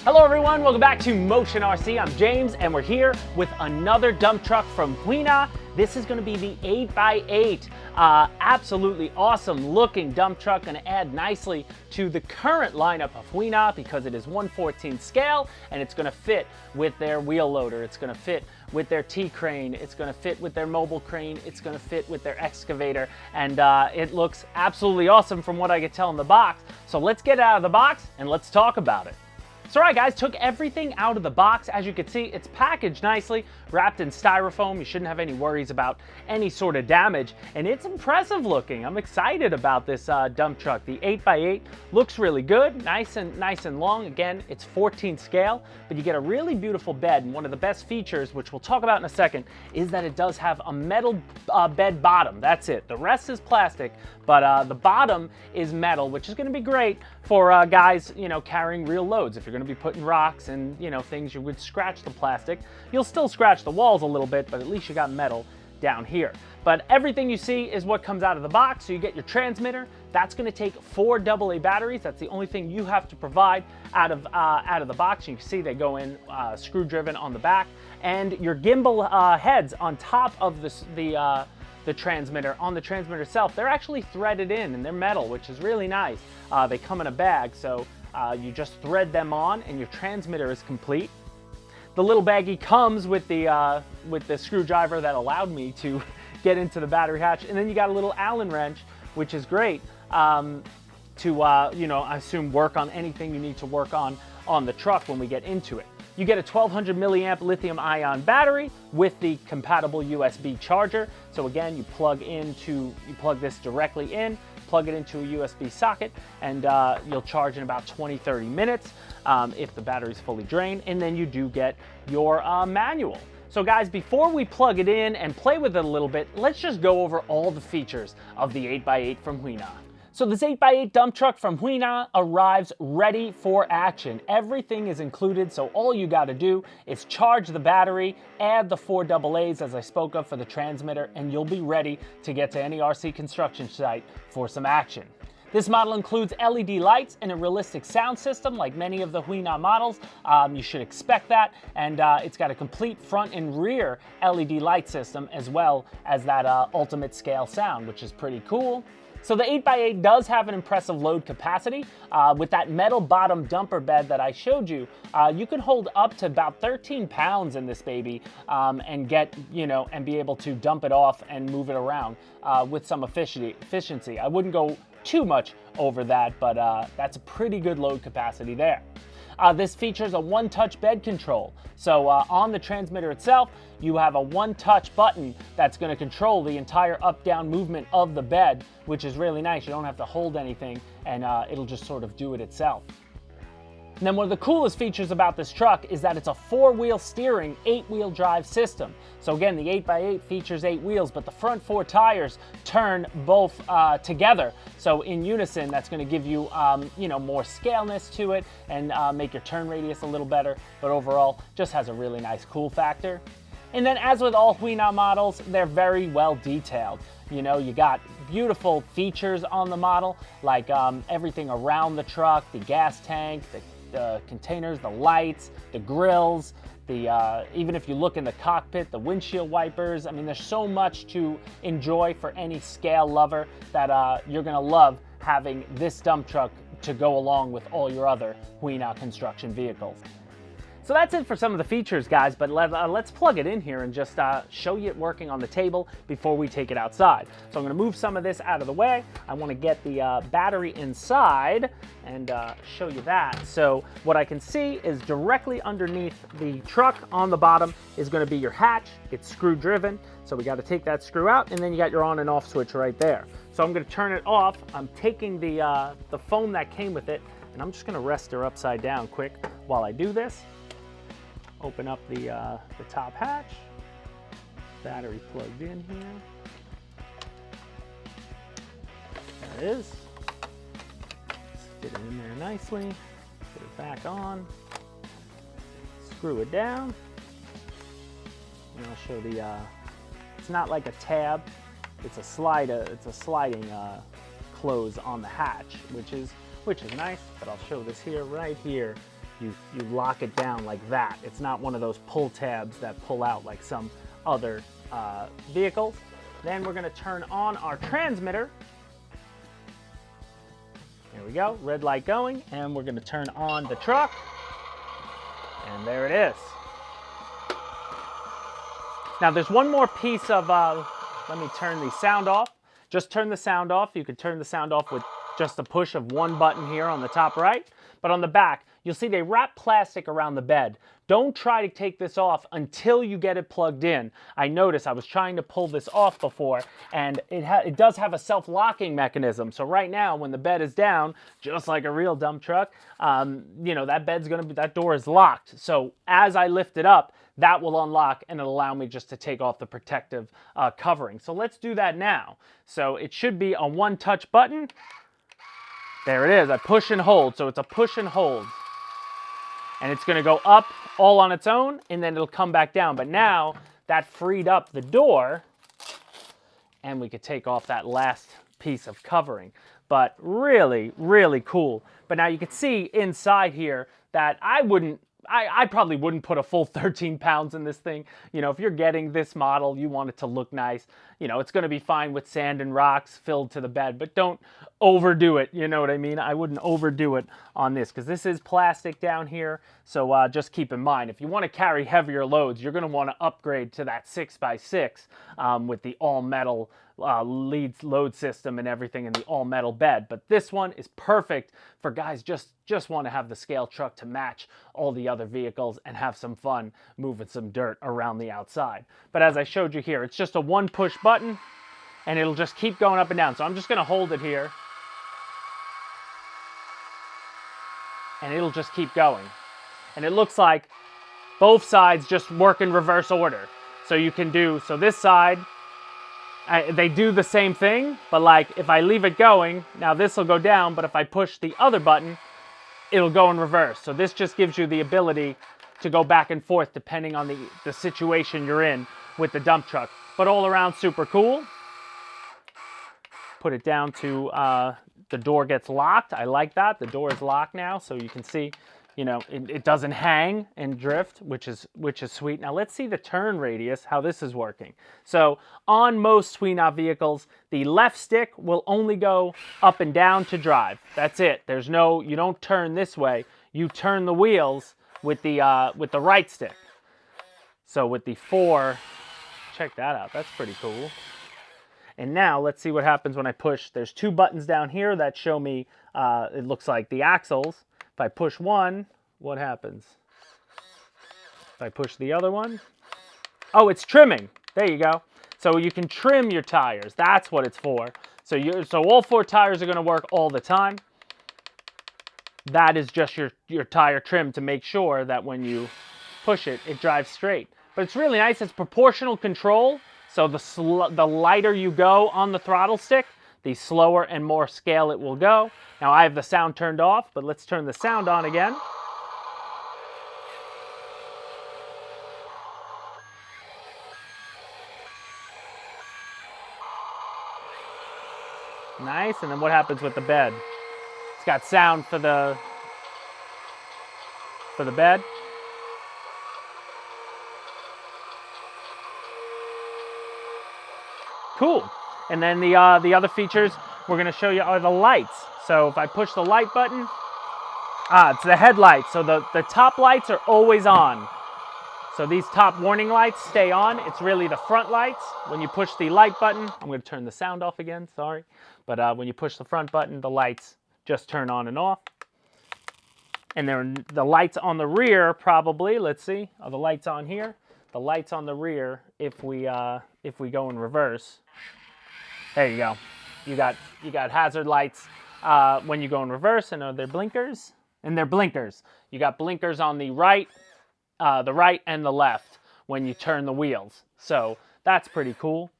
Hello everyone, welcome back to Motion RC. I'm James and we're here with another dump truck from Hwina. This is going to be the 8x8. Absolutely awesome looking dump truck, going to add nicely to the current lineup of Hwina because it is 1/14 scale and it's going to fit with their wheel loader. It's going to fit with their T-crane. It's going to fit with their mobile crane. It's going to fit with their excavator. And it looks absolutely awesome from what I could tell in the box. So let's get it out of the box and let's talk about it. So alright guys, took everything out of the box. As you can see, it's packaged nicely, wrapped in styrofoam. You shouldn't have any worries about any sort of damage. And it's impressive looking. I'm excited about this dump truck. The 8x8 looks really good, nice and long. Again, it's 14 scale, but you get a really beautiful bed. And one of the best features, which we'll talk about in a second, is that it does have a metal bed bottom. That's it. The rest is plastic, but the bottom is metal, which is going to be great for guys, carrying real loads. If you're going to be putting rocks and things, you would scratch the plastic. You'll still scratch the walls a little bit, but at least you got metal down here. But everything you see is what comes out of the box. So you get your transmitter. That's going to take 4 AA batteries. That's the only thing you have to provide out of the box. You can see they go in screw driven on the back, and your gimbal heads on top of the transmitter. On the transmitter itself, they're actually threaded in and they're metal, which is really nice. They come in a bag, so you just thread them on and your transmitter is complete. The little baggie comes with the screwdriver that allowed me to get into the battery hatch, and then you got a little Allen wrench, which is great to I assume work on anything you need to work on the truck when we get into it. You get a 1200 milliamp lithium ion battery with the compatible USB charger. So again, you plug this directly in, plug it into a USB socket, and you'll charge in about 20-30 minutes if the battery's fully drained. And then you do get your manual. So guys, before we plug it in and play with it a little bit, let's just go over all the features of the 8x8 from Hwina. So this 8x8 dump truck from Hwina arrives ready for action. Everything is included, so all you got to do is charge the battery, add the 4 AA's as I spoke of for the transmitter, and you'll be ready to get to any RC construction site for some action. This model includes LED lights and a realistic sound system like many of the Hwina models. You should expect that, and it's got a complete front and rear LED light system as well as that ultimate scale sound, which is pretty cool. So the 8x8 does have an impressive load capacity. With that metal bottom dumper bed that I showed you, you can hold up to about 13 pounds in this baby and get, and be able to dump it off and move it around with some efficiency. I wouldn't go too much over that, but that's a pretty good load capacity there. This features a one-touch bed control. So on the transmitter itself, you have a one-touch button that's going to control the entire up-down movement of the bed, which is really nice. You don't have to hold anything, and it'll just sort of do it itself. And then one of the coolest features about this truck is that it's a 4-wheel steering, 8-wheel drive system. So again, the 8x8 features 8 wheels, but the front 4 tires turn both together. So in unison, that's going to give you, more scaleness to it and make your turn radius a little better. But overall, just has a really nice cool factor. And then as with all Hwina models, they're very well detailed. You got beautiful features on the model, like everything around the truck, the gas tank, the containers, the lights, the grills, even if you look in the cockpit, the windshield wipers. I mean, there's so much to enjoy for any scale lover that you're going to love having this dump truck to go along with all your other Hwina construction vehicles. So that's it for some of the features, guys, but let's plug it in here and just show you it working on the table before we take it outside. So I'm going to move some of this out of the way. I want to get the battery inside and show you that. So what I can see is directly underneath the truck on the bottom is going to be your hatch. It's screw driven, so we got to take that screw out, and then you got your on and off switch right there. So I'm going to turn it off. I'm taking the foam that came with it, and I'm just going to rest her upside down quick while I do this. Open up the top hatch, battery plugged in here. There it is. Fit it in there nicely, put it back on, screw it down, and I'll show it's not like a tab, it's a sliding close on the hatch, which is nice, but I'll show this here, right here. you lock it down like that. It's not one of those pull tabs that pull out like some other vehicles. Then we're gonna turn on our transmitter. There we go, red light going, and we're gonna turn on the truck. And there it is. Now there's one more piece of, let me turn the sound off. Just turn the sound off. You can turn the sound off with just a push of one button here on the top right. But on the back, you'll see they wrap plastic around the bed. Don't try to take this off until you get it plugged in. I noticed I was trying to pull this off before, and it does have a self-locking mechanism. So right now, when the bed is down, just like a real dump truck, you know, that door is locked. So as I lift it up, that will unlock and it'll allow me just to take off the protective covering. So let's do that now. So it should be a one-touch button. There it is, I push and hold. So it's a push and hold. And it's gonna go up all on its own, and then it'll come back down. But now that freed up the door, and we could take off that last piece of covering. But really, really cool. But now you can see inside here that I probably wouldn't put a full 13 pounds in this thing. You know, if you're getting this model, you want it to look nice. You know, it's going to be fine with sand and rocks filled to the bed, but don't overdo it. You know what I mean? I wouldn't overdo it on this because this is plastic down here. So just keep in mind, if you want to carry heavier loads, you're going to want to upgrade to that 6x6 with the all metal load system and everything in the all metal bed. But this one is perfect for guys just want to have the scale truck to match all the other vehicles and have some fun moving some dirt around the outside. But as I showed you here, it's just a one push button and it'll just keep going up and down. So I'm just going to hold it here and it'll just keep going. And it looks like both sides just work in reverse order. So you can do, so this side, they do the same thing, but like if I leave it going, now this will go down, but if I push the other button, it'll go in reverse. So this just gives you the ability to go back and forth depending on the situation you're in with the dump truck. But all around super cool. Put it down to the door gets locked. I like that. The door is locked now, so you can see, you know, it doesn't hang and drift, which is sweet. Now let's see the turn radius, how this is working. So on most Hwina vehicles, the left stick will only go up and down to drive. That's it. There's no, you don't turn this way. You turn the wheels with the right stick. So with the 4, check that out. That's pretty cool. And now let's see what happens when I push. There's 2 buttons down here that show me, it looks like the axles. If I push one, what happens? If I push the other one, oh, it's trimming. There you go. So you can trim your tires. That's what it's for. So all 4 tires are going to work all the time. That is just your tire trim to make sure that when you push it, it drives straight. But it's really nice. It's proportional control. So the lighter you go on the throttle stick, the slower and more scale it will go. Now I have the sound turned off, but let's turn the sound on again. Nice, and then what happens with the bed? It's got sound for the bed. Cool. And then the other features we're going to show you are the lights. So if I push the light button, it's the headlights. So the top lights are always on. So these top warning lights stay on. It's really the front lights. When you push the light button, I'm going to turn the sound off again, sorry. But when you push the front button, the lights just turn on and off. And then the lights on the rear probably, let's see, are the lights on here? The lights on the rear, if we go in reverse, there you go. You got hazard lights when you go in reverse, and are there blinkers? And they're blinkers. You got blinkers on the right and the left when you turn the wheels. So that's pretty cool.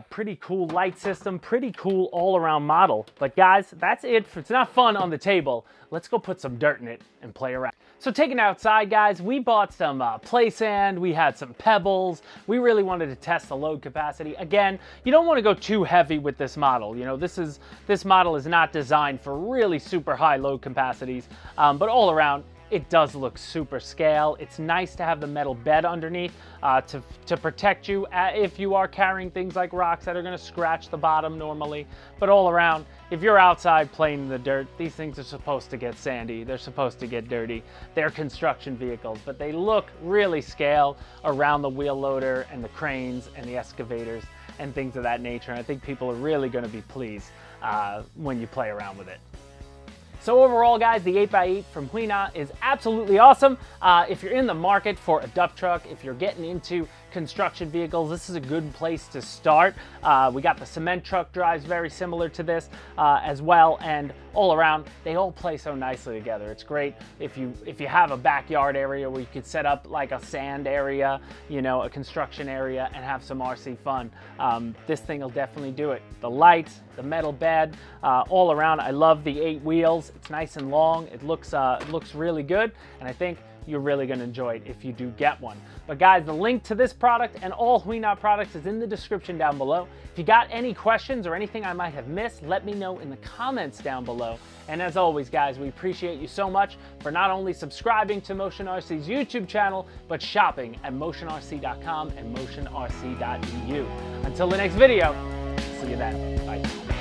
Pretty cool light system, pretty cool all-around model. But guys, that's it. It's not fun on the table. Let's go put some dirt in it and play around. So taking it outside, guys, we bought some play sand, we had some pebbles. We really wanted to test the load capacity. Again, you don't want to go too heavy with this model. You know, this model is not designed for really super high load capacities, but all around, it does look super scale. It's nice to have the metal bed underneath to protect you if you are carrying things like rocks that are gonna scratch the bottom normally. But all around, if you're outside playing in the dirt, these things are supposed to get sandy. They're supposed to get dirty. They're construction vehicles, but they look really scale around the wheel loader and the cranes and the excavators and things of that nature. And I think people are really gonna be pleased when you play around with it. So overall, guys, the 8x8 from Hwina is absolutely awesome. If you're in the market for a dump truck, if you're getting into construction vehicles, this is a good place to start. We got the cement truck drives very similar to this as well, and all around, they all play so nicely together. It's great if you have a backyard area where you could set up like a sand area, you know, a construction area, and have some RC fun. This thing will definitely do it. The lights, the metal bed, all around. I love the 8 wheels. It's nice and long. It looks really good, and I think you're really going to enjoy it if you do get one. But guys, the link to this product and all Hwina products is in the description down below. If you got any questions or anything I might have missed, let me know in the comments down below. And as always, guys, we appreciate you so much for not only subscribing to Motion RC's YouTube channel, but shopping at motionrc.com and motionrc.eu. Until the next video, see you then. Bye.